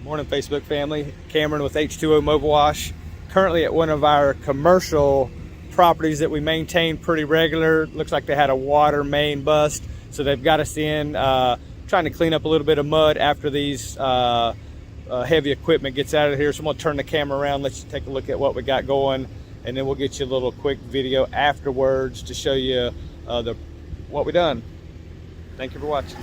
Morning, Facebook family. Cameron with H2O Mobile Wash. Currently at one of our commercial properties that we maintain pretty regular. Looks like they had a water main bust, so they've got us in trying to clean up a little bit of mud after these heavy equipment gets out of here. So I'm gonna turn the camera around, let you take a look at what we got going, and then we'll get you a little quick video afterwards to show you what we done. Thank you for watching.